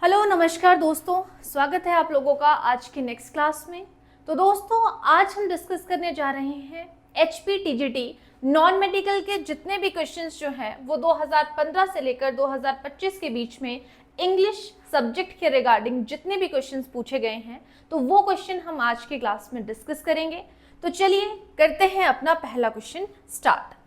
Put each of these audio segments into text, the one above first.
Hello नमस्कार दोस्तों, स्वागत है आप लोगों का आज की नेक्स्ट क्लास में। तो दोस्तों आज हम डिस्कस करने जा रहे हैं HPTGT नॉन मेडिकल के जितने भी क्वेश्चंस जो हैं वो 2015 से लेकर 2025 के बीच में इंग्लिश सब्जेक्ट के रिगार्डिंग जितने भी क्वेश्चंस पूछे गए हैं तो वो क्वेश्चन हम आज की क्लास में डिस्कस करेंगे। तो चलिए करते हैं अपना पहला क्वेश्चन स्टार्ट।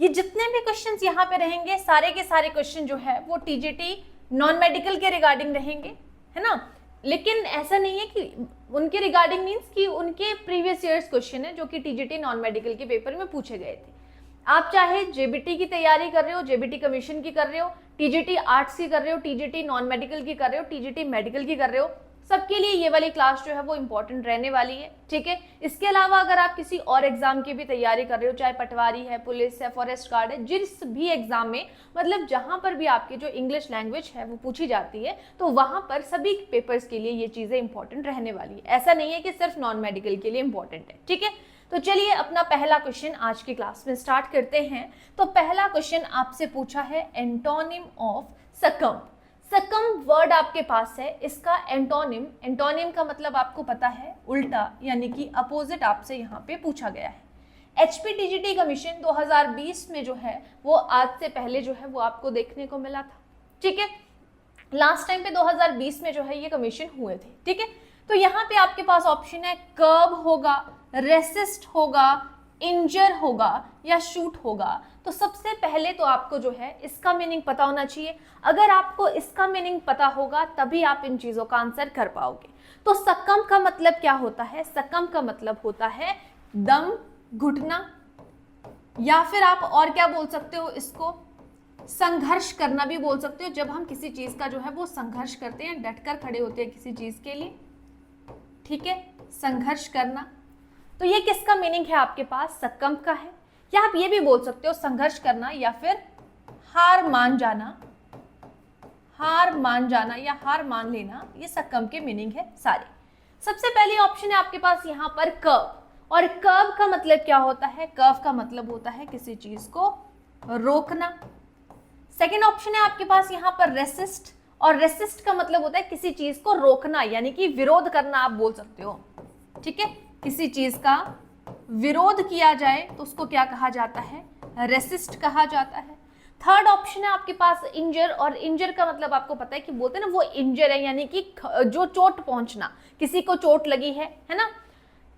ये जितने भी क्वेश्चंस यहाँ पे रहेंगे सारे के सारे क्वेश्चन जो है वो TGT नॉन मेडिकल के रिगार्डिंग रहेंगे, है ना। लेकिन ऐसा नहीं है कि उनके रिगार्डिंग मींस कि उनके प्रीवियस ईयर्स क्वेश्चन है जो कि TGT नॉन मेडिकल के पेपर में पूछे गए थे। आप चाहे JBT की तैयारी कर रहे हो, JBT कमीशन की कर रहे हो, TGT आर्ट्स की कर रहे हो, TGT नॉन मेडिकल की कर रहे हो, TGT मेडिकल की कर रहे हो, सबके लिए ये वाली क्लास जो है वो इंपॉर्टेंट रहने वाली है, ठीक है। इसके अलावा अगर आप किसी और एग्जाम की भी तैयारी कर रहे हो, चाहे पटवारी है, पुलिस है, फॉरेस्ट गार्ड है, जिस भी एग्जाम में मतलब जहां पर भी आपकी जो इंग्लिश लैंग्वेज है वो पूछी जाती है तो वहां पर सभी पेपर्स के लिए ये चीजें इंपॉर्टेंट रहने वाली है। ऐसा नहीं है कि सिर्फ नॉन मेडिकल के लिए इंपॉर्टेंट है, ठीक है। तो चलिए अपना पहला क्वेश्चन आज की क्लास में स्टार्ट करते हैं। तो पहला क्वेश्चन आपसे पूछा है एंटोनिम ऑफ सकम। सकम वर्ड आपके पास है, इसका एंटोनिम, एंटोनिम का मतलब आपको पता है उल्टा यानी कि अपोजिट आपसे यहाँ पे पूछा गया है। HPTGT कमीशन 2020 में जो है वो आज से पहले जो है वो आपको देखने को मिला था, ठीक है। लास्ट टाइम पे 2020 में जो है ये कमीशन हुए थे, ठीक है। तो यहाँ पे आपके पास ऑप्शन है कर्ब होगा, रेसिस्ट होगा, इंजर होगा या शूट होगा। तो सबसे पहले तो आपको जो है इसका मीनिंग पता होना चाहिए। अगर आपको इसका मीनिंग पता होगा तभी आप इन चीजों का आंसर कर पाओगे। तो सकम का मतलब क्या होता है? सकम का मतलब होता है दम घुटना, या फिर आप और क्या बोल सकते हो, इसको संघर्ष करना भी बोल सकते हो। जब हम किसी चीज का जो है वो संघर्ष करते हैं, डटकर खड़े होते हैं किसी चीज के लिए, ठीक है, संघर्ष करना। तो ये किसका मीनिंग है आपके पास? सकम का है। या आप ये भी बोल सकते हो संघर्ष करना या फिर हार मान जाना, हार मान जाना या हार मान लेना, ये सकम के मीनिंग है सारे। सबसे पहली ऑप्शन है आपके पास यहाँ पर कर्व, और कर्व का मतलब क्या होता है? कर्व का मतलब होता है किसी चीज को रोकना। सेकेंड ऑप्शन है आपके पास यहाँ पर रेसिस्ट, और रेसिस्ट का मतलब होता है किसी चीज को रोकना यानी कि विरोध करना आप बोल सकते हो, ठीक है। किसी चीज का विरोध किया जाए तो उसको क्या कहा जाता है? रेसिस्ट कहा जाता है। थर्ड ऑप्शन है आपके पास इंजर, और इंजर का मतलब आपको पता है कि बोलते हैं ना वो इंजर है यानी कि जो चोट पहुंचना, किसी को चोट लगी है ना।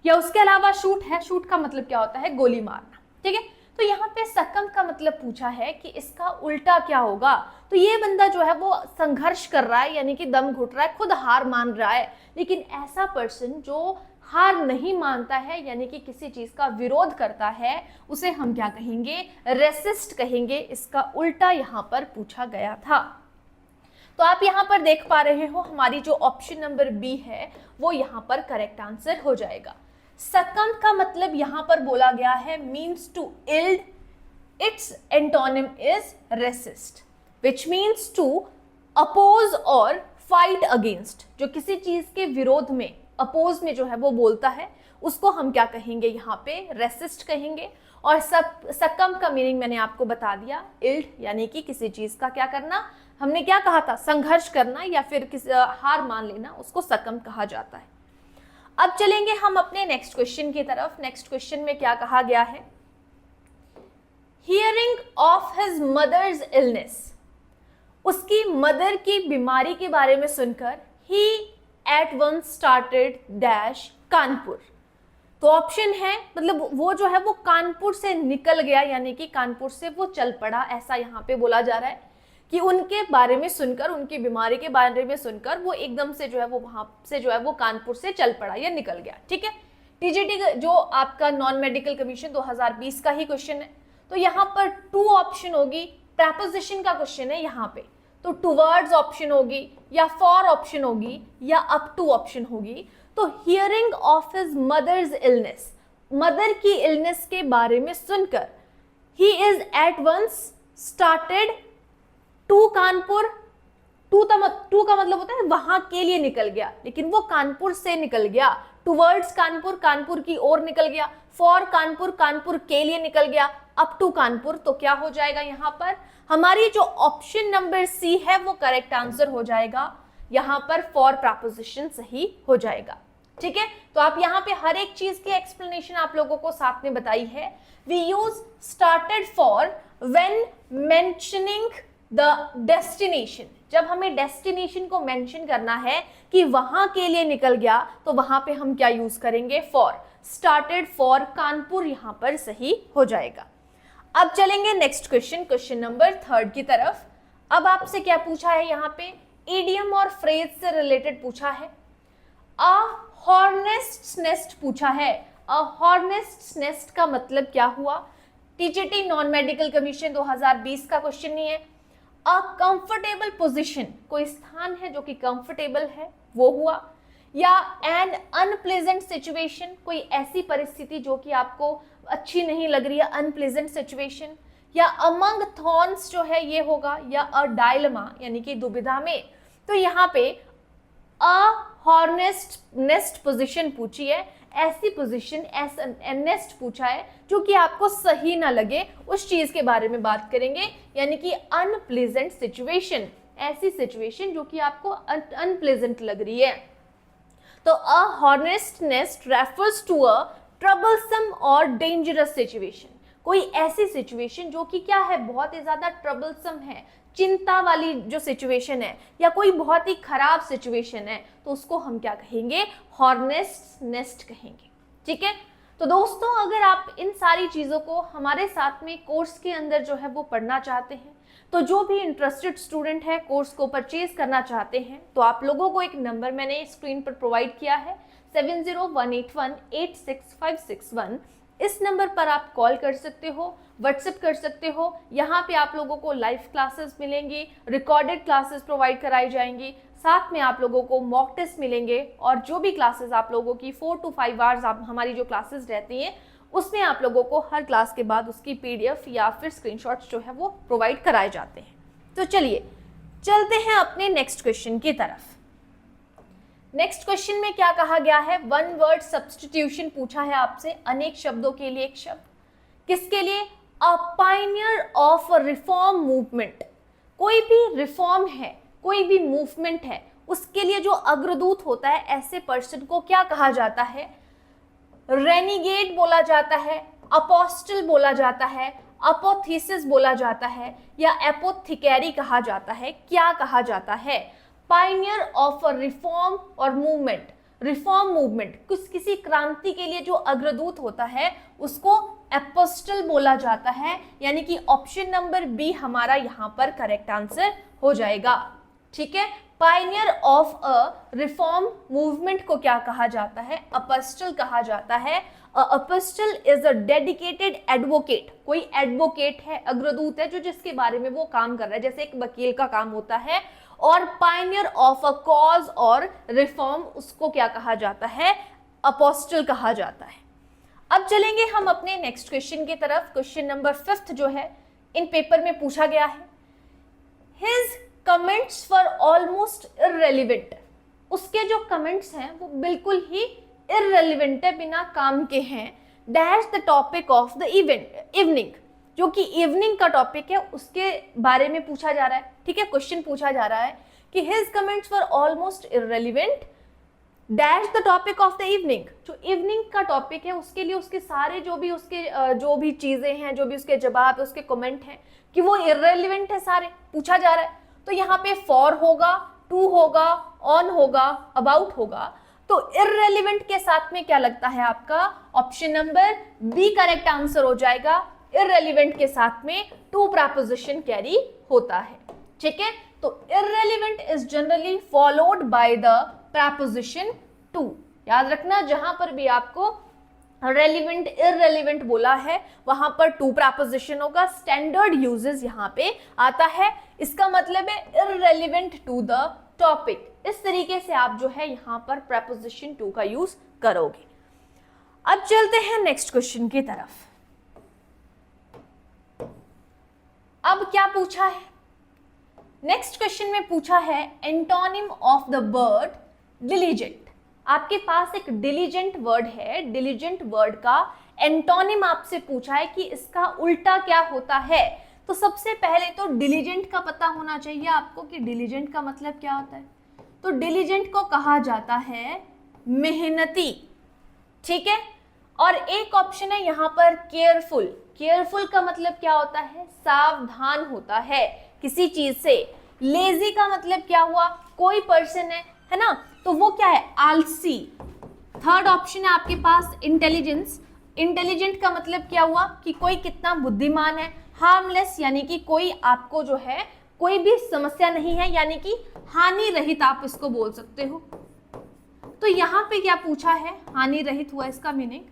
या उसके अलावा शूट है, शूट का मतलब क्या होता है? गोली मारना, ठीक है। तो यहाँ पे सकम का मतलब पूछा है कि इसका उल्टा क्या होगा। तो ये बंदा जो है वो संघर्ष कर रहा है यानी कि दम घुट रहा है, खुद हार मान रहा है, लेकिन ऐसा पर्सन जो हार नहीं मानता है यानी कि किसी चीज का विरोध करता है उसे हम क्या कहेंगे? रेसिस्ट कहेंगे। इसका उल्टा यहाँ पर पूछा गया था। तो आप यहाँ पर देख पा रहे हो हमारी जो ऑप्शन नंबर बी है वो यहाँ पर करेक्ट आंसर हो जाएगा। सकम का मतलब यहाँ पर बोला गया है means to yield, its antonym is resist, which means to oppose और फाइट अगेंस्ट। जो किसी चीज के विरोध में, अपोज में जो है वो बोलता है उसको हम क्या कहेंगे? यहाँ पे रेसिस्ट कहेंगे। और सकम का मीनिंग मैंने आपको बता दिया, इल्ड यानी कि किसी चीज का क्या करना, हमने क्या कहा था? संघर्ष करना या फिर हार मान लेना, उसको सकम कहा जाता है। अब चलेंगे हम अपने नेक्स्ट क्वेश्चन की तरफ। नेक्स्ट क्वेश्चन में क्या कहा गया है? Hearing of his mother's illness, उसकी मदर की बीमारी के बारे में सुनकर ही at once started dash Kanpur. तो ऑप्शन है मतलब वो जो है वो कानपुर से निकल गया यानी कि कानपुर से वो चल पड़ा, ऐसा यहाँ पे बोला जा रहा है कि उनके बारे में सुनकर, उनकी बीमारी के बारे में सुनकर वो एकदम से जो है वो वहां से जो है वो कानपुर से चल पड़ा या निकल गया, ठीक है। TGT जो आपका नॉन मेडिकल कमीशन 2020 का ही क्वेश्चन है। तो यहाँ पर टू ऑप्शन होगी, प्रेपोजिशन का क्वेश्चन है यहाँ पे, तो टुवर्ड्स ऑप्शन होगी या फॉर ऑप्शन होगी या अप टू ऑप्शन होगी। तो hearing of his mother's illness, mother की इलनेस के बारे में सुनकर, he is at once started to Kanpur. To का मतलब होता है वहां के लिए निकल गया, लेकिन वो कानपुर से निकल गया। टुवर्ड्स कानपुर, कानपुर की ओर निकल गया। फॉर कानपुर, कानपुर के लिए निकल गया। अप टू कानपुर, तो क्या हो जाएगा यहाँ पर हमारी जो ऑप्शन नंबर सी है वो करेक्ट आंसर हो जाएगा। यहाँ पर फॉर प्रपोजिशन सही हो जाएगा। ठीक है, तो आप यहाँ पे हर एक चीज की एक्सप्लेनेशन आप लोगों को साथ में बताई है। We use started for when mentioning the destination, जब हमें डेस्टिनेशन को मेंशन करना है कि वहां के लिए निकल गया, तो वहां पे हम क्या यूज करेंगे, फॉर। स्टार्टेड फॉर कानपुर यहां पर सही हो जाएगा। अब चलेंगे नेक्स्ट क्वेश्चन, क्वेश्चन नंबर 3 की तरफ। अब आपसे क्या पूछा है यहाँ पे, इडियम और फ्रेज से रिलेटेड पूछा है। अ हॉर्नेस्ट नेस्ट पूछा है। अ हॉर्नेस्ट नेस्ट का मतलब क्या हुआ, टीजीटी नॉन मेडिकल कमीशन 2020 का क्वेश्चन नहीं है। अ कंफर्टेबल पोजीशन, कोई स्थान है जो कि कंफर्टेबल है, वो हुआ। या एन अनप्लेजेंट सिचुएशन, कोई ऐसी परिस्थिति जो कि आपको अच्छी नहीं लग रही है, अनप्लेजेंट सिचुएशन। या अमंग थॉर्न्स जो है ये होगा, या अ डायलेमा यानी कि दुविधा में। तो यहाँ पे अ हॉर्नेस्ट नेस्ट पोजीशन पूछी है, ऐसी पोजीशन नेस्ट पूछा है जो कि आपको सही ना लगे, उस चीज के बारे में बात करेंगे, यानी कि अनप्लेजेंट सिचुएशन, ऐसी सिचुएशन जो कि आपको अनप्लेजेंट लग रही है। तो a hornet's nest refers to a troublesome और डेंजरस सिचुएशन, कोई ऐसी सिचुएशन जो कि क्या है, बहुत ही ज्यादा ट्रबलसम है, चिंता वाली जो सिचुएशन है, या कोई बहुत ही खराब सिचुएशन है, तो उसको हम क्या कहेंगे, हॉर्नेस्ट नेस्ट कहेंगे। ठीक है, तो दोस्तों अगर आप इन सारी चीज़ों को हमारे साथ में कोर्स के अंदर जो है वो पढ़ना चाहते हैं, तो जो भी इंटरेस्टेड स्टूडेंट है कोर्स को परचेज करना चाहते हैं, तो आप लोगों को एक नंबर मैंने स्क्रीन पर प्रोवाइड किया है 7018186561। इस नंबर पर आप कॉल कर सकते हो, व्हाट्सएप कर सकते हो। यहाँ पे आप लोगों को लाइव क्लासेस मिलेंगी, रिकॉर्डेड क्लासेस प्रोवाइड कराई जाएंगी, साथ में आप लोगों को मॉक टेस्ट मिलेंगे, और जो भी क्लासेस आप लोगों की 4 to 5 आवर्स आप हमारी जो क्लासेस रहती हैं उसमें आप लोगों को हर क्लास के बाद उसकी PDF या फिर स्क्रीनशॉट्स जो है वो प्रोवाइड कराए जाते हैं। तो चलिए चलते हैं अपने नेक्स्ट क्वेश्चन की तरफ। नेक्स्ट क्वेश्चन में क्या कहा गया है, वन वर्ड सब्स्टिट्यूशन पूछा है आपसे, अनेक शब्दों के लिए एक शब्द। किसके लिए, अ पायनियर ऑफ रिफॉर्म मूवमेंट, कोई भी रिफॉर्म है, कोई भी मूवमेंट है, उसके लिए जो अग्रदूत होता है, ऐसे पर्सन को क्या कहा जाता है, रेनिगेट बोला जाता है, अपोस्टल बोला जाता है, अपोथीसिस बोला जाता है, या एपोथिकेरी कहा जाता है, क्या कहा जाता है, पायनियर ऑफ अ रिफॉर्म और मूवमेंट। रिफॉर्म मूवमेंट, कुछ किसी क्रांति के लिए जो अग्रदूत होता है उसको एपोस्टल बोला जाता है, यानी कि ऑप्शन नंबर बी हमारा यहाँ पर करेक्ट आंसर हो जाएगा। ठीक है, Pioneer of a reform movement को क्या कहा जाता है, अपोस्टल कहा जाता है। Apostle is a dedicated advocate, कोई एडवोकेट है, अग्रदूत है, जो जिसके बारे में वो काम कर रहा है, जैसे एक वकील का काम होता है। और पायनियर ऑफ अ कॉज और रिफॉर्म, उसको क्या कहा जाता है, अपोस्टल कहा जाता है। अब चलेंगे हम अपने नेक्स्ट क्वेश्चन की तरफ। क्वेश्चन नंबर 5 जो है इन पेपर में पूछा गया है, his comments for almost irrelevant, उसके जो कमेंट्स हैं वो बिल्कुल ही इररेलेवेंट है, बिना काम के हैं। Dash the topic of the event, evening, जो कि इवनिंग का टॉपिक है उसके बारे में पूछा जा रहा है। ठीक है, क्वेश्चन पूछा जा रहा है कि his comments for almost irrelevant dash the topic of the evening, जो इवनिंग का टॉपिक है उसके लिए उसके सारे जो भी चीजें हैं, जो भी उसके जवाब उसके कमेंट हैं, कि वो इररेलेवेंट है सारे, पूछा जा रहा है। तो यहाँ पे फॉर होगा, टू होगा, ऑन होगा, अबाउट होगा। तो इररेलेवेंट के साथ में क्या लगता है आपका, option number B correct answer हो जाएगा। इररेलेवेंट के साथ में टू प्रपोजिशन कैरी होता है। ठीक है, तो irrelevant is generally followed by the preposition to. याद रखना, जहां पर भी आपको रेलिवेंट इररेलेवेंट बोला है वहां पर टू प्रपोजिशन होगा। स्टैंडर्ड यूजेस यहाँ पे आता है, इसका मतलब है इररेलेवेंट टू द टॉपिक। इस तरीके से आप जो है यहाँ पर प्रपोजिशन टू का यूज करोगे। अब चलते हैं नेक्स्ट क्वेश्चन की तरफ। अब क्या पूछा है, नेक्स्ट क्वेश्चन में पूछा है antonym of the word diligent. आपके पास एक डिलीजेंट वर्ड है, डिलीजेंट वर्ड का एंटोनिम आपसे पूछा है कि इसका उल्टा क्या होता है, तो सबसे पहले तो डिलीजेंट का पता होना चाहिए आपको कि डिलीजेंट का मतलब क्या होता है। तो डिलीजेंट को कहा जाता है मेहनती, ठीक है। और एक ऑप्शन है यहाँ पर केयरफुल। केयरफुल का मतलब क्या होता है, सावधान होता है किसी चीज से। लेजी का मतलब क्या हुआ, कोई पर्सन है ना, तो वो क्या है, आलसी। थर्ड ऑप्शन है आपके पास इंटेलिजेंस। इंटेलिजेंट का मतलब क्या हुआ कि कोई कितना बुद्धिमान है। हार्मलेस यानी कि कोई आपको जो है कोई भी समस्या नहीं है, यानी कि हानि रहित आप इसको बोल सकते हो। तो यहाँ पे क्या पूछा है, हानि रहित हुआ इसका मीनिंग।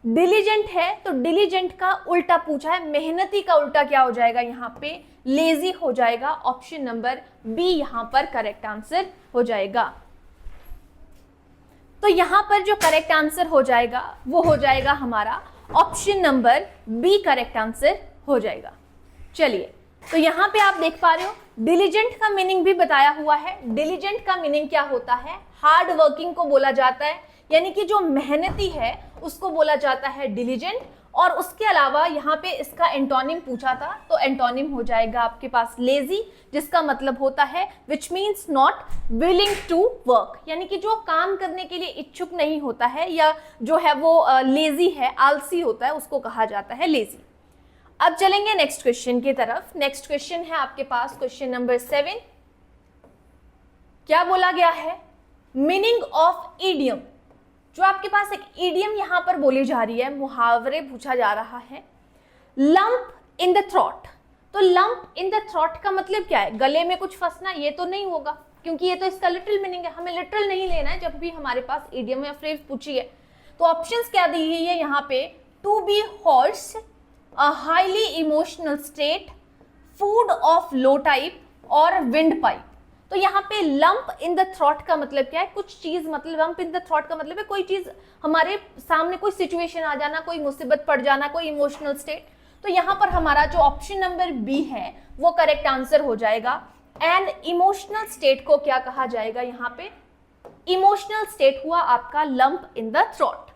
डिलीजेंट है तो डिलीजेंट का उल्टा पूछा है, मेहनती का उल्टा क्या हो जाएगा यहाँ पे, लेजी हो जाएगा। ऑप्शन नंबर बी यहाँ पर करेक्ट आंसर हो जाएगा। तो यहाँ पर जो करेक्ट आंसर हो जाएगा वो हो जाएगा हमारा option number B correct answer हो जाएगा। चलिए, तो यहाँ पे आप देख पा रहे हो डिलीजेंट का मीनिंग भी बताया हुआ है। डिलीजेंट का मीनिंग क्या होता है, हार्ड वर्किंग को बोला जाता है, यानी कि जो मेहनती है उसको बोला जाता है डिलीजेंट। और उसके अलावा यहाँ पे इसका एंटोनिम पूछा था, तो एंटोनिम हो जाएगा आपके पास लेजी, जिसका मतलब होता है which means not willing to work, यानी कि जो काम करने के लिए इच्छुक नहीं होता है या जो है वो लेजी है, आलसी होता है, उसको कहा जाता है लेजी। अब चलेंगे नेक्स्ट क्वेश्चन की तरफ। नेक्स्ट क्वेश्चन है आपके पास क्वेश्चन नंबर 7। क्या बोला गया है, मीनिंग ऑफ ईडियम। जो आपके पास एक ईडियम यहां पर बोली जा रही है, मुहावरे पूछा जा रहा है। लंप इन द थ्रोट, तो लंप इन द थ्रोट का मतलब क्या है, गले में कुछ फंसना, ये तो नहीं होगा क्योंकि ये तो इसका लिटिल मीनिंग है। हमें लिटिल नहीं लेना है जब भी हमारे पास ईडियम या फ्रेज पूछी है। तो ऑप्शंस क्या दी गई है यहाँ पे, to be hoarse, a highly emotional state, food of low type और विंड पाइप। तो यहाँ पे लंप इन द थ्रोट का मतलब क्या है, कुछ चीज, मतलब लंप इन द थ्रोट का मतलब है कोई चीज हमारे सामने, कोई सिचुएशन आ जाना, कोई मुसीबत पड़ जाना, कोई इमोशनल स्टेट। तो यहाँ पर हमारा जो ऑप्शन नंबर बी है वो करेक्ट आंसर हो जाएगा। एंड इमोशनल स्टेट को क्या कहा जाएगा, यहाँ पे इमोशनल स्टेट हुआ आपका lump in the throat.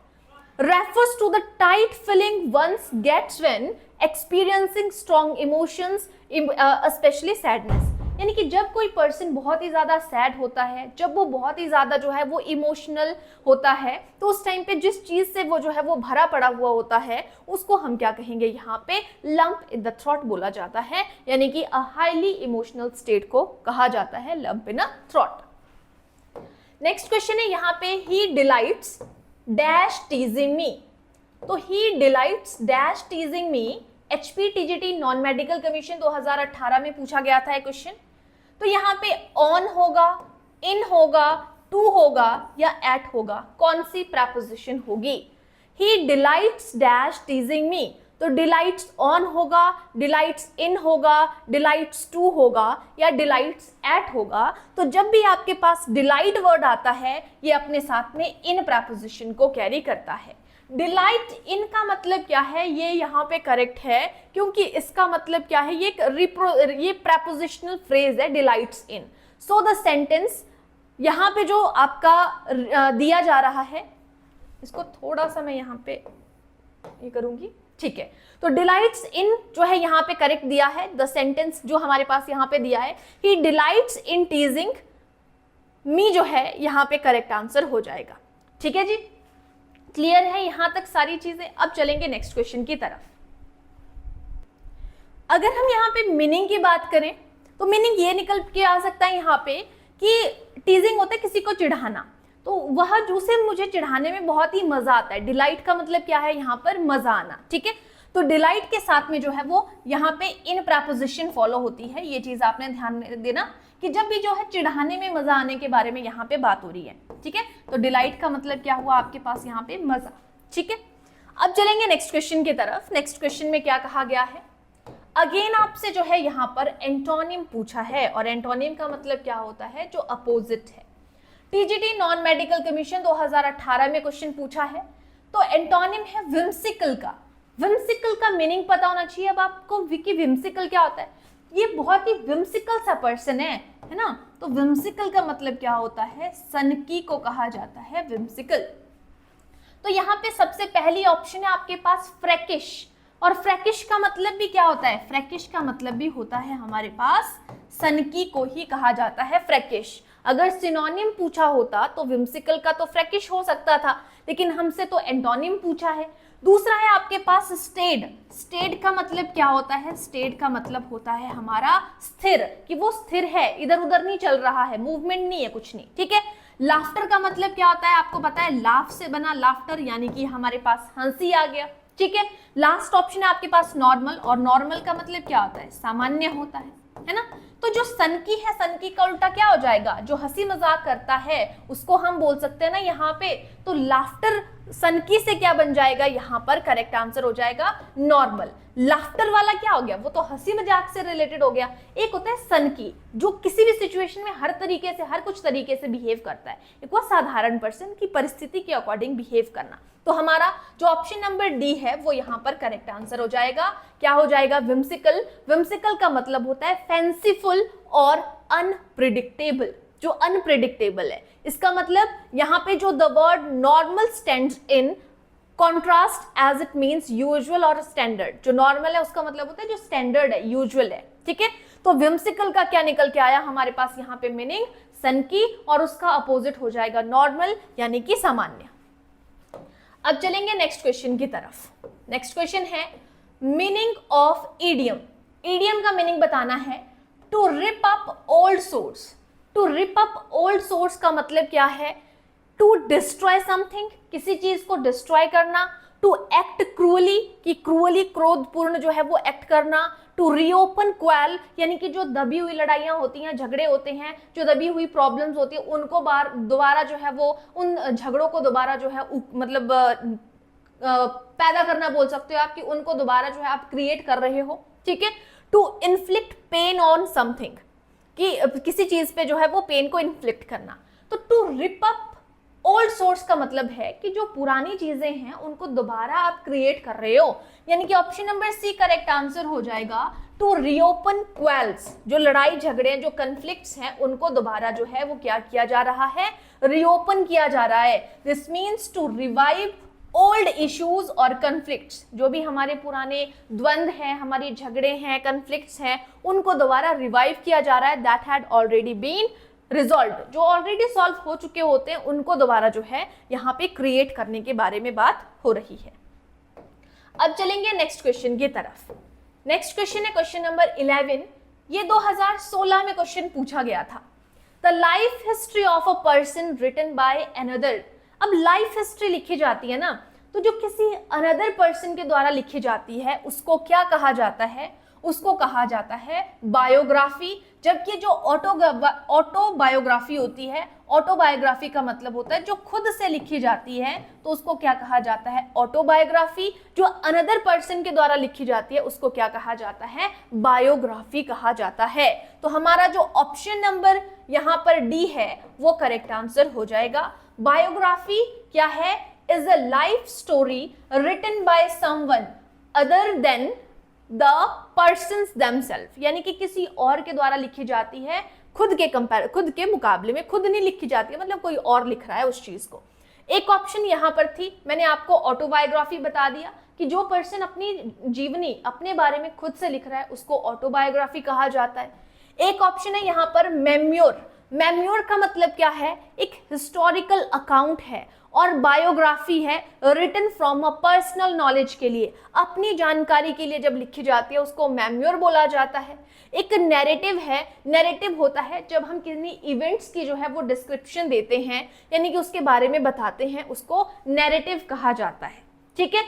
refers to the tight feeling one gets when experiencing strong emotions, especially sadness। यानी कि जब कोई पर्सन बहुत ही ज्यादा सैड होता है, जब वो बहुत ही ज्यादा जो है वो इमोशनल होता है, तो उस टाइम पे जिस चीज से वो जो है वो भरा पड़ा हुआ होता है उसको हम क्या कहेंगे, यहाँ पे लंप इन द थ्रोट बोला जाता है, यानी कि अ हाईली इमोशनल स्टेट को कहा जाता है lump in a throat. Next question है यहाँ पे, ही डिलाइट्स डैश टीजिंग मी। तो ही डिलाइट्स डैश टीजिंग मी HPTGT नॉन मेडिकल कमीशन 2018 में पूछा गया था क्वेश्चन। तो यहाँ पे ऑन होगा, इन होगा, टू होगा या एट होगा, कौन सी प्रपोजिशन होगी। ही डिलाइट्स डैश टीजिंग मी, तो डिलाइट्स ऑन होगा, डिलाइट्स इन होगा, डिलाइट्स टू होगा या डिलाइट्स एट होगा। तो जब भी आपके पास डिलाइट वर्ड आता है ये अपने साथ में इन प्रपोजिशन को कैरी करता है। डिलाइट इन का मतलब क्या है, ये यहाँ पे करेक्ट है क्योंकि इसका मतलब क्या है, ये प्रपोजिशनल फ्रेज है delights in. So the sentence यहाँ पे जो आपका दिया जा रहा है, इसको थोड़ा सा मैं यहाँ पे ये करूंगी, ठीक है। तो डिलाइट्स इन जो है यहाँ पे करेक्ट दिया है। द सेंटेंस जो हमारे पास यहाँ पे दिया है, ही डिलाइट्स इन टीजिंग मी, जो है यहाँ पे करेक्ट आंसर हो जाएगा। ठीक है जी, क्लियर है यहां तक सारी चीजें। अब चलेंगे नेक्स्ट क्वेश्चन की तरफ। अगर हम यहाँ पे मीनिंग की बात करें तो मीनिंग ये निकल के आ सकता है यहाँ पे कि टीजिंग होता है किसी को चिढ़ाना, तो वह जिसे मुझे चिढ़ाने में बहुत ही मजा आता है। डिलाइट का मतलब क्या है, यहाँ पर मजा आना। ठीक है, तो डिलाइट के साथ में जो है वो यहाँ पे इन प्रपोजिशन फॉलो होती है। ये चीज आपने ध्यान देना कि जब भी जो है चिढ़ाने में मजा आने के बारे में यहाँ पे बात हो रही है। ठीक है, तो डिलाइट का मतलब क्या हुआ आपके पास यहाँ पे मजा। ठीक है, अब चलेंगे नेक्स्ट क्वेश्चन की तरफ। नेक्स्ट क्वेश्चन में क्या कहा गया है, अगेन आपसे जो है यहाँ पर एंटोनिम पूछा है, और एंटोनिम का मतलब क्या होता है, जो अपोजिट है। टीजीटी नॉन मेडिकल कमीशन 2018 में क्वेश्चन पूछा है, तो एंटोनिम है विम्सिकल का। विम्सिकल का मीनिंग पता होना चाहिए अब आपको, विकी विम्सिकल क्या होता है, ये बहुत ही विम्सिकल सा पर्सन है ना। तो विम्सिकल का मतलब क्या होता है, सनकी को कहा जाता है विम्सिकल। तो यहाँ पे सबसे पहली ऑप्शन है आपके पास फ्रैकिश, और फ्रैकिश का मतलब भी क्या होता है, फ्रैकिश का मतलब भी होता है हमारे पास सनकी को ही कहा जाता है फ्रैकिश। अगर सिनोनिम पूछा होता तो विम्सिकल का तो फ्रैकिश हो सकता था, लेकिन हमसे तो एंटोनिम पूछा है। दूसरा है आपके पास स्टेड। स्टेड का मतलब क्या होता है, स्टेड का मतलब होता है हमारा स्थिर, कि वो स्थिर है, इधर उधर नहीं चल रहा है, मूवमेंट नहीं है, कुछ नहीं, ठीक है। लाफ्टर का मतलब क्या होता है, आपको पता है, लाफ से बना लाफ्टर, यानी कि हमारे पास हंसी आ गया, ठीक है। लास्ट ऑप्शन है आपके पास नॉर्मल, और नॉर्मल का मतलब क्या होता है, सामान्य होता है ना। तो जो सनकी है, सनकी का उल्टा क्या हो जाएगा, जो हंसी मजाक करता है उसको हम बोल सकते हैं ना यहाँ पे, तो लाफ्टर सनकी से क्या बन जाएगा, यहाँ पर करेक्ट आंसर हो जाएगा नॉर्मल। लाफ्टर वाला क्या हो गया, वो तो हंसी मजाक से रिलेटेड हो गया। एक होता है सनकी, जो किसी भी सिचुएशन में हर तरीके से, हर कुछ तरीके से बिहेव करता है। एक वो साधारण पर्सन की परिस्थिति के अकॉर्डिंग बिहेव करना। तो हमारा जो ऑप्शन नंबर डी है वो यहाँ पर करेक्ट आंसर हो जाएगा। क्या हो जाएगा, विम्सिकल। विम्सिकल का मतलब होता है फैंसीफुल और अनप्रिडिक्टेबल। जो अनप्रिडिक्टेबल है, इसका मतलब यहाँ पे जो the word normal stands in contrast as it means usual और स्टैंडर्ड। जो नॉर्मल है उसका मतलब होता है जो स्टैंडर्ड है, यूजुअल है, ठीक है। तो विम्सिकल का क्या निकल के आया हमारे पास यहाँ पे मीनिंग, सनकी, और उसका अपोजिट हो जाएगा नॉर्मल, यानी कि सामान्य। अब चलेंगे नेक्स्ट क्वेश्चन की तरफ। नेक्स्ट क्वेश्चन है मीनिंग ऑफ ईडियम। ईडियम का मीनिंग बताना है to rip up old sores. To rip up old sores का मतलब क्या है, टू डिस्ट्रॉय समथिंग, किसी चीज को डिस्ट्रॉय करना। टू एक्ट क्रूअली, कि क्रूअली क्रोधपूर्ण जो है वो एक्ट करना। टू रीओपन क्वेल, यानी कि जो दबी हुई लड़ाइयां होती हैं, झगड़े होते हैं, जो दबी हुई प्रॉब्लम्स होती है, उनको दोबारा जो है वो, उन झगड़ों को दोबारा जो है मतलब पैदा करना बोल सकते हो आप, कि उनको दोबारा जो है आप क्रिएट कर रहे हो, ठीक है। To inflict pain on something, कि किसी चीज पे जो है वो पेन को इन्फ्लिक्ट करना। तो to rip up old sores का मतलब है कि जो पुरानी चीजें हैं उनको दोबारा आप क्रिएट कर रहे हो, यानी कि option number C correct answer हो जाएगा। टू रीओपन क्वेल्स, जो लड़ाई झगड़े, जो कन्फ्लिक्ट्स हैं, उनको दोबारा जो है वो क्या किया जा रहा है, रीओपन किया जा रहा है। This means to revive old issues और कन्फ्लिक्ट्स, जो भी हमारे पुराने द्वंद्व हैं, हमारे झगड़े हैं, कन्फ्लिक्ट्स हैं, उनको दोबारा रिवाइव किया जा रहा है। That had already been resolve, जो ऑलरेडी सॉल्व हो चुके होते हैं उनको दोबारा जो है यहाँ पे क्रिएट करने के बारे में बात हो रही है। अब चलेंगे नेक्स्ट क्वेश्चन की तरफ। नेक्स्ट क्वेश्चन है क्वेश्चन नंबर 11। ये 2016 में क्वेश्चन पूछा गया था। The life history of a person written by another. अब लाइफ हिस्ट्री लिखी जाती है ना, तो जो किसी अनदर पर्सन के द्वारा लिखी जाती है उसको क्या कहा जाता है, उसको कहा जाता है बायोग्राफी। जबकि जो ऑटोबायोग्राफी होती है, ऑटोबायोग्राफी का मतलब होता है जो खुद से लिखी जाती है, तो उसको क्या कहा जाता है, ऑटोबायोग्राफी। जो अनदर पर्सन के द्वारा लिखी जाती है उसको क्या कहा जाता है, बायोग्राफी कहा जाता है। तो हमारा जो ऑप्शन नंबर यहाँ पर डी है वो करेक्ट आंसर हो जाएगा। बायोग्राफी क्या है, is a life story written by someone other than the person's themselves, यानी कि किसी और के द्वारा लिखी जाती है, खुद के मुकाबले में खुद नहीं लिखी जाती है, मतलब कोई और लिख रहा है उस चीज को। एक ऑप्शन यहाँ पर थी, मैंने आपको ऑटोबायोग्राफी बता दिया कि जो पर्सन अपनी जीवनी, अपने बारे में खुद से लिख रहा है उसको ऑटोबायोग्राफी कहा जाता है। एक ऑप्शन है यहाँ पर मेम्योर। मेम्योर का मतलब क्या है, एक हिस्टोरिकल अकाउंट है, और बायोग्राफी है written from a personal knowledge के लिए, अपनी जानकारी के लिए जब लिखी जाती है उसको मेम्योर बोला जाता है। एक नैरेटिव है, नैरेटिव होता है जब हम किसी इवेंट्स की जो है वो डिस्क्रिप्शन देते हैं, यानी कि उसके बारे में बताते हैं, उसको नैरेटिव कहा जाता है, ठीक है।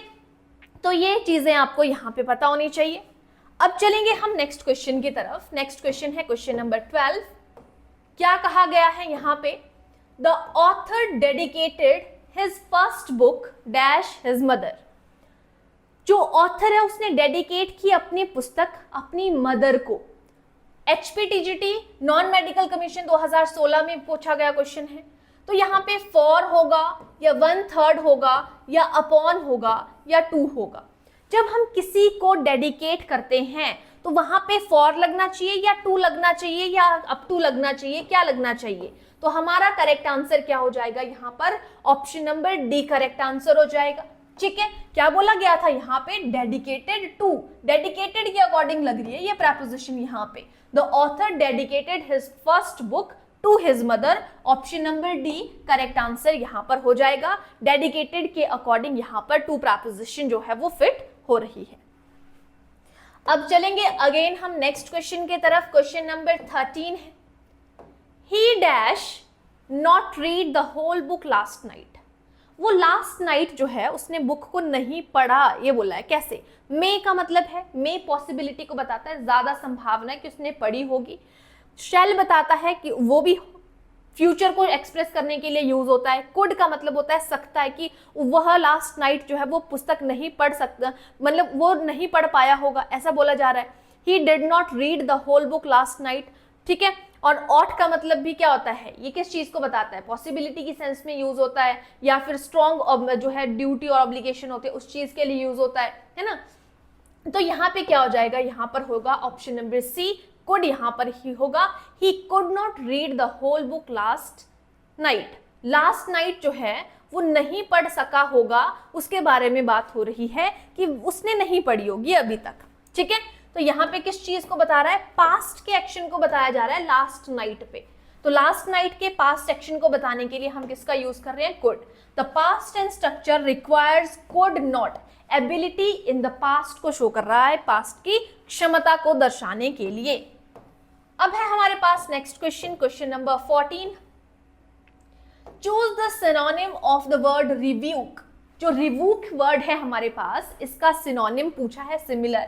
तो ये चीजें आपको यहाँ पे पता होनी चाहिए। अब चलेंगे हम नेक्स्ट क्वेश्चन की तरफ। नेक्स्ट क्वेश्चन है क्वेश्चन नंबर 12। क्या कहा गया है यहाँ पे, the author dedicated his first book dash his mother। जो ऑथर है उसने डेडिकेट की अपनी पुस्तक अपनी मदर को। HPTGT नॉन मेडिकल कमीशन 2016 में पूछा गया क्वेश्चन है। तो यहाँ पे फॉर होगा या 1/3 होगा या अपॉन होगा या टू होगा। जब हम किसी को डेडिकेट करते हैं तो वहां पे फॉर लगना चाहिए या टू लगना चाहिए या अप टू लगना चाहिए, क्या लगना चाहिए? तो हमारा करेक्ट आंसर क्या हो जाएगा यहाँ पर? Option number D correct answer हो जाएगा। ठीक है, क्या बोला गया था यहाँ पे? डेडिकेटेड टू, डेडिकेटेड के अकॉर्डिंग लग रही है ये प्रपोजिशन यहाँ पे। The author dedicated his first book to his mother, option number D correct answer यहाँ पर हो जाएगा। डेडिकेटेड के अकॉर्डिंग यहाँ पर टू प्रपोजिशन जो है वो फिट हो रही है। अब चलेंगे अगेन हम नेक्स्ट क्वेश्चन के तरफ। क्वेश्चन नंबर 13 है, he dash not read the whole book last night. वो लास्ट नाइट जो है उसने बुक को नहीं पढ़ा, ये बोला है। कैसे? मे का मतलब है, मे पॉसिबिलिटी को बताता है, ज्यादा संभावना है कि उसने पढ़ी होगी। शैल बताता है कि वो भी फ्यूचर को एक्सप्रेस करने के लिए यूज होता है। कुड का मतलब होता है सकता है, कि वह लास्ट नाइट जो है वो पुस्तक नहीं पढ़ सकता, मतलब वो नहीं पढ़ पाया होगा, ऐसा बोला जा रहा है। He did not read the whole book last night. ठीक है, और ऑट का मतलब भी क्या होता है? ये किस चीज को बताता है? पॉसिबिलिटी की सेंस में यूज होता है, या फिर स्ट्रॉन्ग जो है ड्यूटी और ऑब्लिगेशन होते हैं उस चीज के लिए यूज होता है ना। तो यहाँ पे क्या हो जाएगा? यहाँ पर होगा ऑप्शन नंबर सी, कुड यहाँ पर ही होगा। He could not read the whole book last night. Last night जो है वो नहीं पढ़ सका होगा, उसके बारे में बात हो रही है कि उसने नहीं पढ़ी होगी अभी तक। ठीक है, तो यहाँ पे किस चीज को बता रहा है? पास्ट के एक्शन को बताया जा रहा है लास्ट नाइट पे। तो लास्ट नाइट के पास्ट एक्शन को बताने के लिए हम किसका यूज कर रहे हैं? Could. The past tense structure requires could not. Ability in the past को शो कर रहा है, पास्ट की क्षमता को दर्शाने के लिए। अब है हमारे पास next question, question number 14। Choose the synonym of the word revoke. जो रिवूक वर्ड है हमारे पास, इसका सिनोनिम पूछा है, सिमिलर।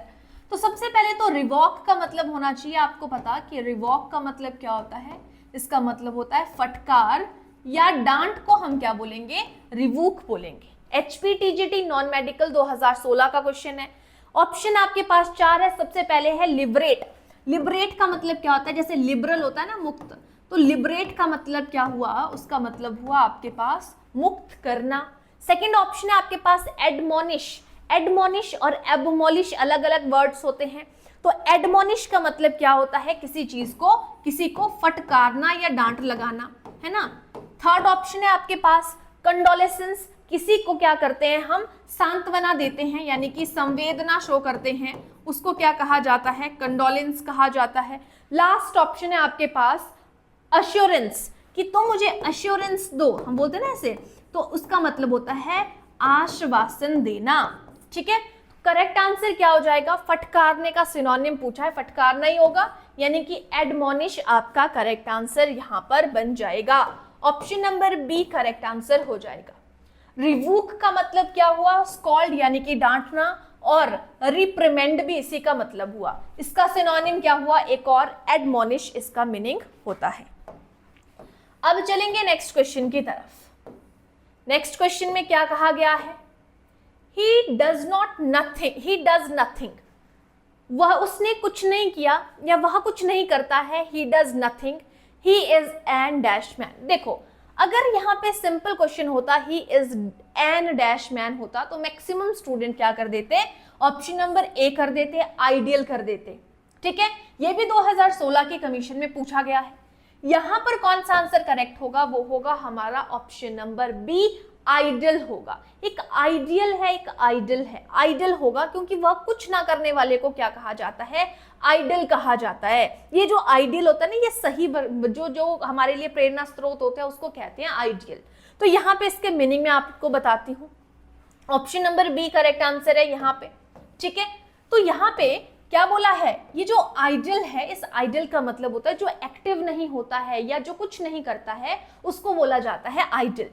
तो सबसे पहले तो रिवॉक का मतलब होना चाहिए आपको पता कि रिवॉक का मतलब क्या होता है। इसका मतलब होता है फटकार या डांट को हम क्या बोलेंगे? रिवूक बोलेंगे। HPTGT नॉन मेडिकल 2016 का क्वेश्चन है। ऑप्शन आपके पास 4 है। सबसे पहले है लिबरेट। लिबरेट का मतलब क्या होता है? जैसे लिबरल होता है ना, मुक्त, तो लिबरेट का मतलब क्या हुआ? उसका मतलब हुआ आपके पास मुक्त करना। सेकंड ऑप्शन है आपके पास एडमोनिश। एडमोनिश और एबमोलिश अलग अलग वर्ड्स होते हैं। तो एडमोनिश का मतलब क्या होता है? किसी को फटकारना या डांट लगाना, है ना। थर्ड ऑप्शन है आपके पास कंडोलेसेंस। किसी को क्या करते हैं हम? सांत्वना देते हैं, यानी कि संवेदना शो करते हैं, उसको क्या कहा जाता है? कंडोलेंस कहा जाता है। लास्ट ऑप्शन है आपके पास अश्योरेंस, कि तुम मुझे अश्योरेंस दो, हम बोलते हैं ना ऐसे, तो उसका मतलब होता है आश्वासन देना। ठीक है, करेक्ट आंसर क्या हो जाएगा? फटकारने का सिनोनिम पूछा है, फटकारना ही होगा, यानी कि एडमोनिश आपका करेक्ट आंसर यहां पर बन जाएगा। Option number B correct answer हो जाएगा। रिवूक का मतलब क्या हुआ? स्कॉल्ड यानी कि डांटना, और रिप्रिमेंड भी इसी का मतलब हुआ। इसका सिनोनिम क्या हुआ? एक और एडमोनिश इसका मीनिंग होता है। अब चलेंगे नेक्स्ट क्वेश्चन की तरफ। नेक्स्ट क्वेश्चन में क्या कहा गया है? He does nothing। वह, उसने कुछ नहीं किया या वह कुछ नहीं करता है। He does nothing। He is an dash man। देखो, अगर यहाँ पे सिंपल क्वेश्चन होता he is an dash man होता तो मैक्सिमम स्टूडेंट क्या कर देते? ऑप्शन नंबर ए कर देते, आइडियल कर देते। ठीक है, ये भी 2016 के कमीशन में पूछा गया है। यहां पर कौन सा आंसर करेक्ट होगा? वो होगा हमारा ऑप्शन नंबर बी, आइडल होगा। एक आइडियल है, एक आइडल है। आइडल होगा क्योंकि वह कुछ ना करने वाले को क्या कहा जाता है? आइडल कहा जाता है। ये जो आइडियल होता है ना, ये सही जो हमारे लिए प्रेरणा स्रोत होता है उसको कहते हैं आइडियल। तो यहाँ पे इसके मीनिंग में आपको बताती हूँ। Option number B correct answer है यहाँ पे। ठीक है, तो यहाँ पे क्या बोला है? ये जो आइडल है, इस आइडल का मतलब होता है जो एक्टिव नहीं होता है या जो कुछ नहीं करता है, उसको बोला जाता है आइडल।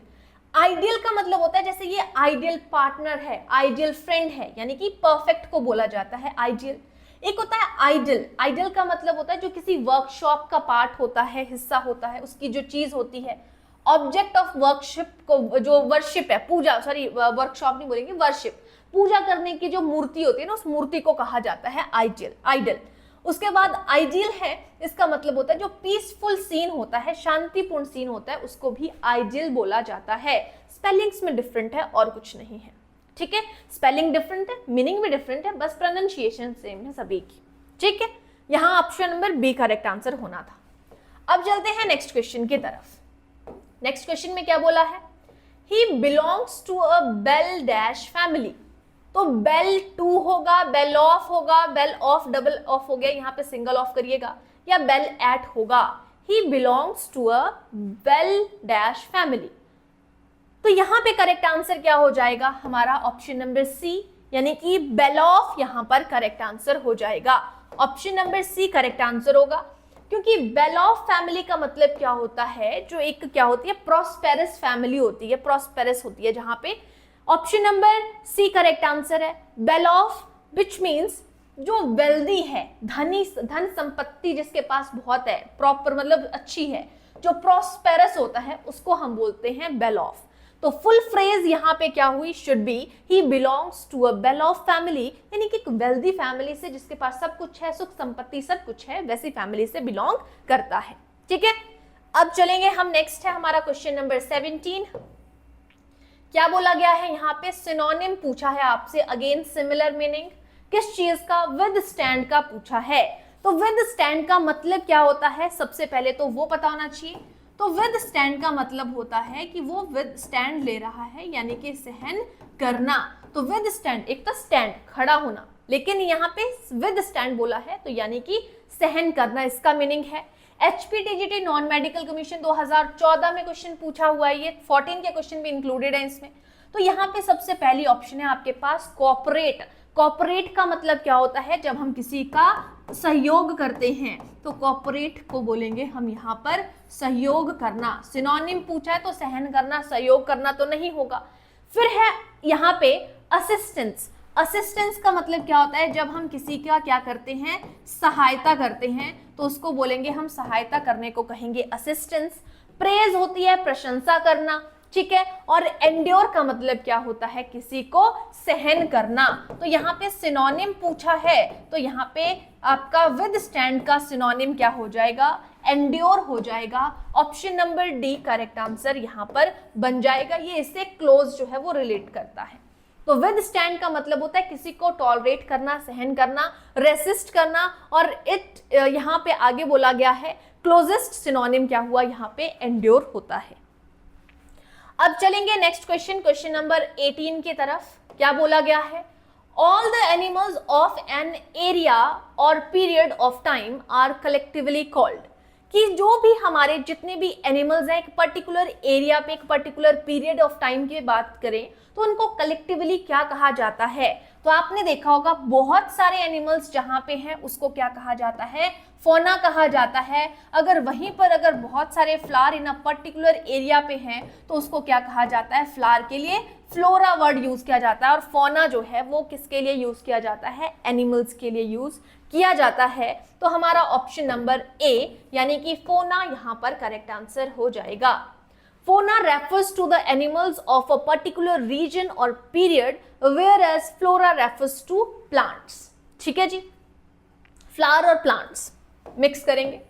आइडियल का मतलब होता है जैसे ये आइडियल पार्टनर है, आइडियल फ्रेंड है, यानी कि परफेक्ट को बोला जाता है आइडियल। एक होता है आइडल। आइडल का मतलब होता है जो किसी वर्कशॉप का पार्ट होता है, हिस्सा होता है, उसकी जो चीज होती है। ऑब्जेक्ट ऑफ वर्कशिप को, जो वर्शिप है, पूजा, सॉरी वर्कशॉप नहीं बोलेंगे, वर्शिप, पूजा करने की जो मूर्ति होती है ना, उस मूर्ति को कहा जाता है आइडल। उसके बाद आइडियल है, इसका मतलब होता है जो पीसफुल सीन होता है, शांतिपूर्ण सीन होता है, उसको भी आइडियल बोला जाता है। स्पेलिंग्स में डिफरेंट है और कुछ नहीं है। ठीक है, स्पेलिंग डिफरेंट है, मीनिंग भी डिफरेंट है, बस प्रोनाउंसिएशन सेम है सभी की। ठीक है, यहाँ option number B correct answer होना था। अब चलते हैं नेक्स्ट क्वेश्चन की तरफ। नेक्स्ट क्वेश्चन में क्या बोला है, he belongs to a well dash family. तो बेल टू होगा, बेल ऑफ होगा, बेल ऑफ डबल ऑफ हो गया, यहाँ पे सिंगल ऑफ करिएगा, या बेल एट होगा। He belongs to a well dash family. तो यहाँ पे करेक्ट आंसर क्या हो जाएगा हमारा, ऑप्शन नंबर सी, यानी कि बेल ऑफ यहाँ पर करेक्ट आंसर हो जाएगा। Option number C correct answer होगा, क्योंकि बेल ऑफ फैमिली का मतलब क्या होता है, जो एक क्या होती है, प्रॉस्पेरस फैमिली होती है, प्रॉस्पेरस होती है, जहां पे option number C correct answer है। बेल ऑफ विच मीन्स जो वेल्दी है, धनी, धन संपत्ति जिसके पास बहुत है, प्रॉपर मतलब अच्छी है, जो प्रॉस्पेरस होता है उसको हम बोलते हैं बेल ऑफ। तो फुल फ्रेज यहाँ पे क्या हुई, should be he belongs to a well off family, यानी कि एक वेल्दी फैमिली से, जिसके पास सब कुछ है, सुख संपत्ति सब कुछ है, वैसी फैमिली से बिलोंग करता है। ठीक है, अब चलेंगे हम, नेक्स्ट है हमारा क्वेश्चन नंबर 17। क्या बोला गया है यहाँ पे, सिनोनिम पूछा है आपसे, अगेन सिमिलर मीनिंग, किस चीज का, विद स्टैंड का पूछा है। तो विद स्टैंड का मतलब क्या होता है, सबसे पहले तो वो पता होना चाहिए। तो विद स्टैंड का मतलब होता है कि वो विद स्टैंड ले रहा है, यानी कि सहन करना। तो विद स्टैंड, एक तो स्टैंड खड़ा होना, लेकिन यहाँ पे विद स्टैंड बोला है, तो यानी कि सहन करना, इसका मीनिंग है। HPTGT नॉन मेडिकल कमीशन 2014 में क्वेश्चन पूछा हुआ है, ये 14 के क्वेश्चन भी इंक्लूडेड है इसमें। तो यहाँ पे सबसे पहली ऑप्शन है आपके पास कोऑपरेट। कोऑपरेट का मतलब क्या होता है, जब हम किसी का सहयोग करते हैं, तो कोऑपरेट को बोलेंगे हम यहाँ पर सहयोग करना। सिनोनिम पूछा है तो सहन करना, सहयोग करना तो नहीं होगा। फिर है यहाँ पे असिस्टेंस। असिस्टेंस का मतलब क्या होता है, जब हम किसी का क्या करते हैं, सहायता करते हैं, तो उसको बोलेंगे हम सहायता करने को कहेंगे असिस्टेंस। प्रेज होती है प्रशंसा करना, ठीक है। और एंड्योर का मतलब क्या होता है, किसी को सहन करना। तो यहाँ पे सिनोनिम पूछा है, तो यहाँ पे आपका विद स्टैंड का सिनोनिम क्या हो जाएगा, एंड्योर हो जाएगा। Option number D correct answer यहाँ पर बन जाएगा। ये इससे क्लोज जो है वो रिलेट करता है। तो विद स्टैंड का मतलब होता है किसी को टॉलरेट करना, सहन करना, रेसिस्ट करना। और इट यहाँ पे आगे बोला गया है, क्लोजेस्ट सिनोनिम क्या हुआ, यहाँ पे एंड्योर होता है। अब चलेंगे नेक्स्ट क्वेश्चन, क्वेश्चन नंबर 18 की तरफ। क्या बोला गया है, all the animals of an area और period of time are collectively called. कि जो भी हमारे जितने भी एनिमल्स हैं, एक पर्टिकुलर एरिया पे, एक पर्टिकुलर पीरियड ऑफ टाइम की बात करें, तो उनको कलेक्टिवली क्या कहा जाता है। तो आपने देखा होगा बहुत सारे एनिमल्स जहां पे हैं उसको क्या कहा जाता है, फौना कहा जाता है। अगर वहीं पर अगर बहुत सारे flower in a particular area पे हैं, तो उसको क्या कहा जाता है, फ्लावर के लिए फ्लोरा वर्ड यूज किया जाता है। और फौना जो है वो किसके लिए यूज किया जाता है, एनिमल्स के लिए यूज किया जाता है। तो हमारा ऑप्शन नंबर ए यानी कि फौना यहाँ पर करेक्ट आंसर हो जाएगा। Fauna refers to the animals of a particular region or period, whereas flora refers to plants. ठीक है जी, फ्लावर और प्लांट्स मिक्स करेंगे।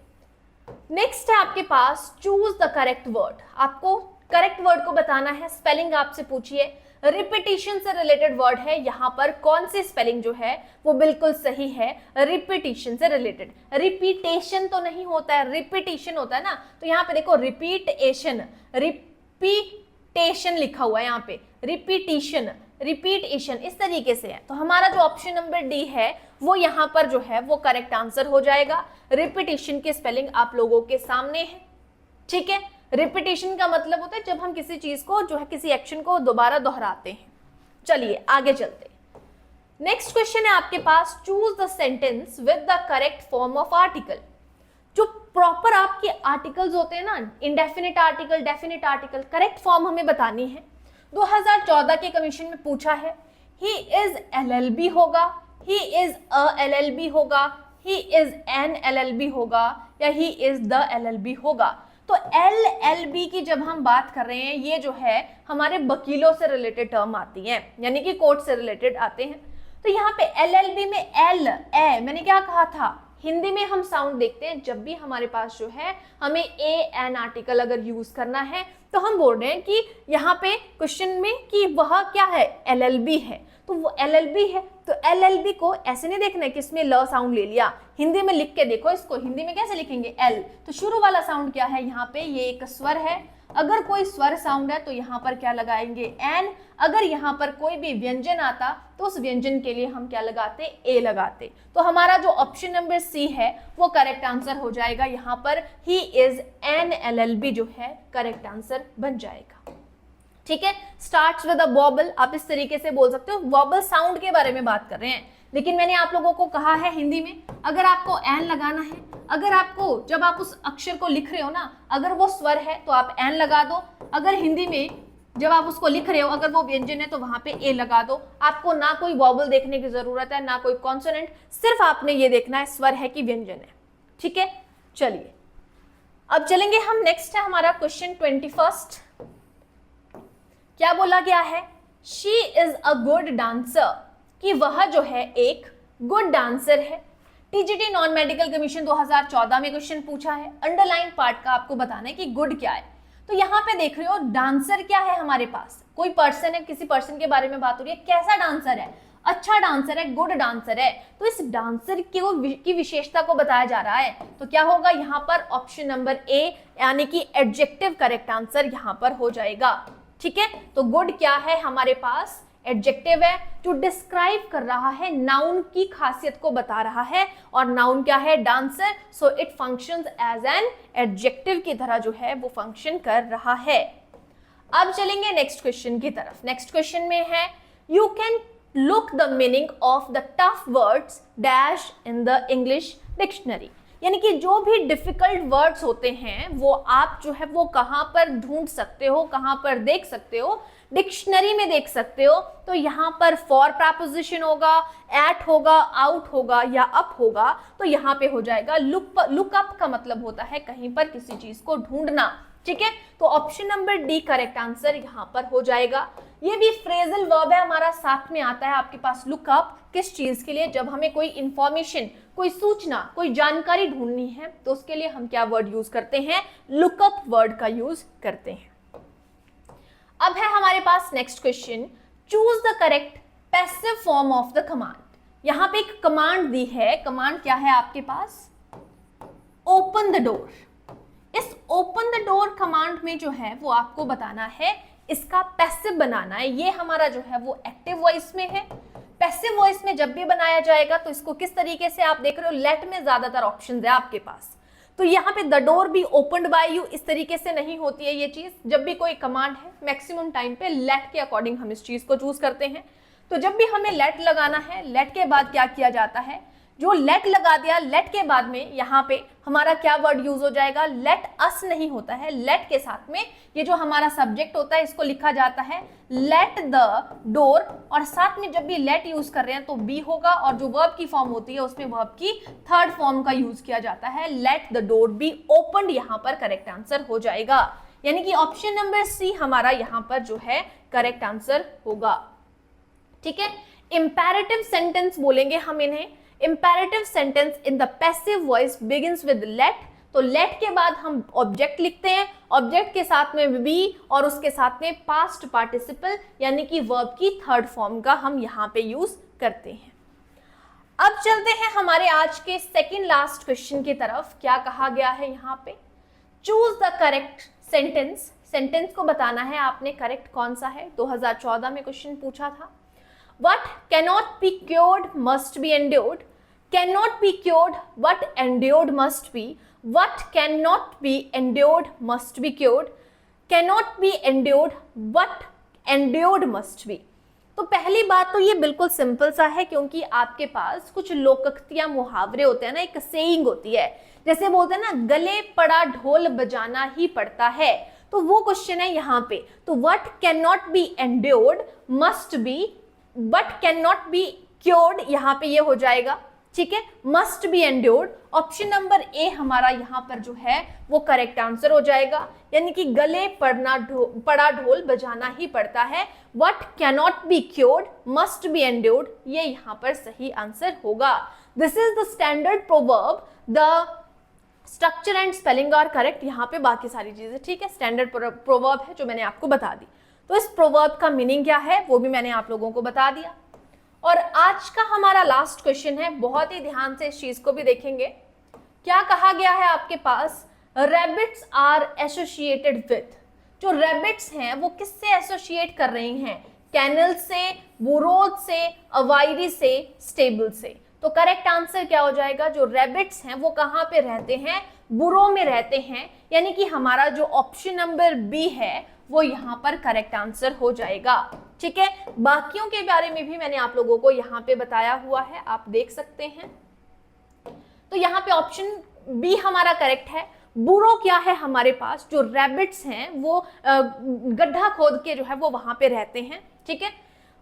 नेक्स्ट है आपके पास चूज द करेक्ट वर्ड। आपको करेक्ट वर्ड को बताना है, स्पेलिंग आपसे पूछिए। रिपीटिशन से रिलेटेड वर्ड है, यहाँ पर कौन सी स्पेलिंग जो है वो बिल्कुल सही है, रिपीटिशन से रिलेटेड। रिपीटेशन तो नहीं होता है, रिपीटिशन होता है ना। तो यहाँ पे देखो रिपीटेशन, रिपीटेशन लिखा हुआ है यहाँ पे, रिपीटिशन, रिपीटेशन इस तरीके से है। तो हमारा जो ऑप्शन नंबर डी है वो यहाँ पर जो है वो करेक्ट आंसर हो जाएगा। रिपीटिशन की स्पेलिंग आप लोगों के सामने है, ठीक है। रिपीटेशन का मतलब होता है जब हम किसी चीज को जो है, किसी एक्शन को दोबारा दोहराते हैं। चलिए आगे चलते हैं। नेक्स्ट क्वेश्चन है आपके पास, choose the sentence with the correct form of article. जो प्रॉपर आपके आर्टिकल्स होते हैं ना, indefinite article, definite article, correct form हमें बतानी है। 2014 के कमीशन में पूछा है, ही इज LLB होगा, ही इज अ LLB होगा, ही इज एन LLB होगा, या ही इज द LLB होगा। तो LLB की जब हम बात कर रहे हैं, ये जो है हमारे वकीलों से रिलेटेड टर्म आती हैं, यानी कि कोर्ट से रिलेटेड आते हैं। तो यहाँ पे LLB में L ए, मैंने क्या कहा था, हिंदी में हम साउंड देखते हैं जब भी हमारे पास जो है हमें एन आर्टिकल अगर यूज करना है, तो हम बोल रहे हैं कि यहाँ पे क्वेश्चन में कि वह क्या है, LLB है। तो वो LLB है। तो LLB को ऐसे नहीं देखना है कि इसमें ल साउंड ले लिया, हिंदी में लिख के देखो इसको, हिंदी में कैसे लिखेंगे L। तो शुरू वाला साउंड क्या है यहाँ पे, ये एक स्वर है, अगर कोई स्वर साउंड है तो यहाँ पर क्या लगाएंगे एन, अगर यहाँ पर कोई भी व्यंजन आता तो उस व्यंजन के लिए हम क्या लगाते, ए लगाते। तो हमारा जो ऑप्शन नंबर सी है वो करेक्ट आंसर हो जाएगा, यहाँ पर ही इज एन LLB जो है करेक्ट आंसर बन जाएगा। ठीक है, स्टार्ट्स विद अ वॉबल, आप इस तरीके से बोल सकते हो, वॉबल साउंड के बारे में बात कर रहे हैं, लेकिन मैंने आप लोगों को कहा है हिंदी में अगर आपको एन लगाना है, अगर आपको जब आप उस अक्षर को लिख रहे हो ना, अगर वो स्वर है तो आप एन लगा दो, अगर हिंदी में जब आप उसको लिख रहे हो अगर वो व्यंजन है तो वहां पे ए लगा दो। आपको ना कोई वॉबल देखने की जरूरत है ना कोई कॉन्सोनेंट, सिर्फ आपने ये देखना है स्वर है कि व्यंजन है। ठीक है, चलिए अब चलेंगे हम, नेक्स्ट है हमारा क्वेश्चन 21। क्या बोला गया है, she is a good dancer, कि वह जो है एक गुड डांसर है। टीजीटी नॉन मेडिकल कमीशन 2014 में क्वेश्चन पूछा है, अंडरलाइन पार्ट का आपको बताना है कि गुड क्या है। तो यहाँ पे देख रहे हो डांसर क्या है हमारे पास, कोई पर्सन है, किसी पर्सन के बारे में बात हो रही है, कैसा डांसर है, अच्छा डांसर है, गुड डांसर है। तो इस डांसर की विशेषता को बताया जा रहा है, तो क्या होगा यहाँ पर ऑप्शन नंबर ए यानी कि एडजेक्टिव करेक्ट आंसर यहाँ पर हो जाएगा। ठीक है, तो गुड क्या है हमारे पास, एडजेक्टिव है जो डिस्क्राइब कर रहा है, नाउन की खासियत को बता रहा है, और नाउन क्या है, dancer, so it functions as an adjective की तरह जो है वो फंक्शन कर रहा है। अब चलेंगे नेक्स्ट क्वेश्चन की तरफ। नेक्स्ट क्वेश्चन में है, you can look the meaning of the tough words dash in the English dictionary, यानी कि जो भी डिफिकल्ट वर्ड्स होते हैं वो आप जो है वो कहाँ पर ढूंढ सकते हो, कहाँ पर देख सकते हो, डिक्शनरी में देख सकते हो। तो यहाँ पर फॉर प्रपोजिशन होगा, एट होगा, आउट होगा या अप होगा, तो यहाँ पे हो जाएगा लुक अप का मतलब होता है कहीं पर किसी चीज को ढूंढना। ठीक है, तो option number D correct answer यहाँ पर हो जाएगा। ये भी फ्रेजल वर्ब है हमारा, साथ में आता है आपके पास लुक अप, किस चीज के लिए, जब हमें कोई इंफॉर्मेशन, कोई सूचना, कोई जानकारी ढूंढनी है तो उसके लिए हम क्या वर्ड यूज करते हैं, लुकअप वर्ड का यूज करते हैं। अब है हमारे पास next question, choose the correct passive form of the command. यहां पे एक कमांड दी है, कमांड क्या है आपके पास, ओपन द डोर। इस ओपन द डोर कमांड में जो है वो आपको बताना है, इसका पैसिव बनाना है। ये हमारा जो है वो एक्टिव वॉइस में है, पैसिव वॉइस में जब भी बनाया जाएगा तो इसको किस तरीके से, आप देख रहे हो लेट में ज्यादातर ऑप्शंस है आपके पास, तो यहाँ पे the door be opened by you, इस तरीके से नहीं होती है ये चीज। जब भी कोई कमांड है मैक्सिमम टाइम पे लेट के अकॉर्डिंग हम इस चीज को चूज करते हैं। तो जब भी हमें लेट लगाना है, लेट के बाद क्या किया जाता है, जो लेट लगा दिया, लेट के बाद में यहाँ पे हमारा क्या वर्ड यूज हो जाएगा, लेट अस नहीं होता है, लेट के साथ में ये जो हमारा सब्जेक्ट होता है इसको लिखा जाता है लेट द डोर, और साथ में जब भी लेट यूज कर रहे हैं तो बी होगा, और जो वर्ब की फॉर्म होती है उसमें वर्ब की थर्ड फॉर्म का यूज किया जाता है, let the door be opened, यहाँ पर करेक्ट आंसर हो जाएगा। यानी कि ऑप्शन नंबर सी हमारा यहाँ पर जो है करेक्ट आंसर होगा। ठीक है, इंपैरेटिव सेंटेंस बोलेंगे हम इन्हें। Imperative sentence in the passive voice begins with let, तो लेट के बाद हम ऑब्जेक्ट लिखते हैं, ऑब्जेक्ट के साथ में बी और उसके साथ में पास्ट पार्टिसिपल यानी कि वर्ब की थर्ड फॉर्म का हम यहाँ पे यूज करते हैं। अब चलते हैं हमारे आज के सेकंड लास्ट क्वेश्चन की तरफ। क्या कहा गया है यहाँ पे, choose the correct sentence. Sentence को बताना है आपने करेक्ट कौन सा है, 2014 में क्वेश्चन पूछा था। What cannot be cured must be endured. Cannot be cured, what endured must be. What cannot be endured must be cured. Cannot be endured, what endured must be. तो पहली बात तो ये बिल्कुल सिंपल सा है, क्योंकि आपके पास कुछ लोकोक्तियां, मुहावरे होते हैं ना, एक सेइंग होती है, जैसे बोलते हैं ना गले पड़ा ढोल बजाना ही पड़ता है, तो वो क्वेश्चन है यहाँ पे। तो what cannot be endured must be, but can not be cured, यहाँ पे ये हो जाएगा। ठीक है, must be endured, option number A हमारा यहाँ पर जो है वो करेक्ट आंसर हो जाएगा। यानी कि गले पड़ा ढोल बजाना ही पड़ता है, what can not be cured must be endured, ये यहाँ पर सही आंसर होगा। This is the standard proverb, the structure and spelling are correct, यहाँ पे बाकी सारी चीजें ठीक है, स्टैंडर्ड प्रोवर्ब है जो मैंने आपको बता दी। तो इस प्रोवर्ब का मीनिंग क्या है वो भी मैंने आप लोगों को बता दिया। और आज का हमारा लास्ट क्वेश्चन है, बहुत ही ध्यान से इस चीज को भी देखेंगे। क्या कहा गया है आपके पास? रैबिट्स आर एसोसिएटेड विथ, जो रैबिट्स हैं वो किससे एसोसिएट कर रही हैं? कैनल से, बुरोज से, अवायरी से, स्टेबल से। तो करेक्ट आंसर क्या हो जाएगा? जो रैबिट्स हैं वो कहाँ पे रहते हैं? बुरो में रहते हैं, यानी कि हमारा जो ऑप्शन नंबर बी है वो यहाँ पर करेक्ट आंसर हो जाएगा। ठीक है, बाकियों के बारे में भी मैंने आप लोगों को यहाँ पे बताया हुआ है, आप देख सकते हैं। तो यहाँ पे ऑप्शन बी हमारा करेक्ट है। बुरो क्या है हमारे पास? जो रैबिट्स हैं वो गड्ढा खोद के जो है वो वहां पे रहते हैं। ठीक है,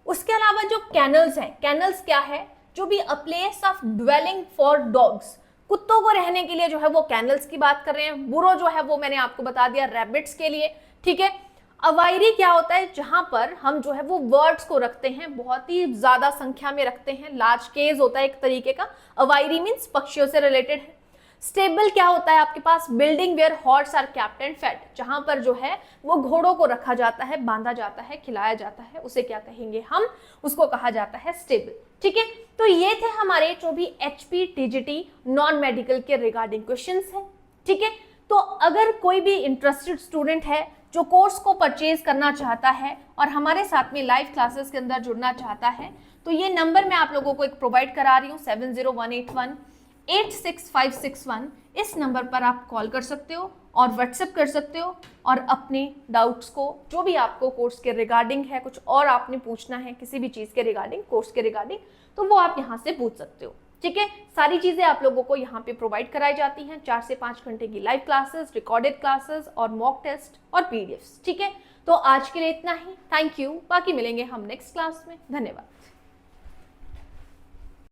उसके अलावा जो कैनल्स हैं, कैनल्स क्या है? जो भी a place of dwelling for dogs, कुत्तों को रहने के लिए जो है वो कैनल्स की बात कर रहे हैं। बुरो जो है वो मैंने आपको बता दिया रैबिट्स के लिए। ठीक है, अवायरी क्या होता है? जहां पर हम जो है वो वर्ड्स को रखते हैं, बहुत ही ज्यादा संख्या में रखते हैं, लार्ज केज होता है एक तरीके का। अवायरी मीन्स पक्षियों से रिलेटेड है। स्टेबल क्या होता है आपके पास? Building where horse are kept and fed, जहां पर जो है वो घोड़ों को रखा जाता है, बांधा जाता है, खिलाया जाता है, उसे क्या कहेंगे हम? उसको कहा जाता है स्टेबल। ठीक है, तो ये थे हमारे जो भी एचपी टीजीटी नॉन मेडिकल के रिगार्डिंग क्वेश्चंस हैं। ठीक है, तो अगर कोई भी इंटरेस्टेड स्टूडेंट है जो कोर्स को परचेज करना चाहता है और हमारे साथ में लाइव क्लासेस के अंदर जुड़ना चाहता है, तो ये नंबर मैं आप लोगों को एक प्रोवाइड करा रही हूँ 7018186561। इस नंबर पर आप कॉल कर सकते हो और व्हाट्सएप कर सकते हो और अपने डाउट्स को, जो भी आपको कोर्स के रिगार्डिंग है, कुछ और आपने पूछना है किसी भी चीज़ के रिगार्डिंग, कोर्स के रिगार्डिंग, तो वो आप यहाँ से पूछ सकते हो। ठीक है, सारी चीजें आप लोगों को यहाँ पे प्रोवाइड कराई जाती हैं। 4 से 5 घंटे की लाइव क्लासेस, रिकॉर्डेड क्लासेस और मॉक टेस्ट और पीडीएफ्स। ठीक है, तो आज के लिए इतना ही। थैंक यू, बाकी मिलेंगे हम नेक्स्ट क्लास में। धन्यवाद।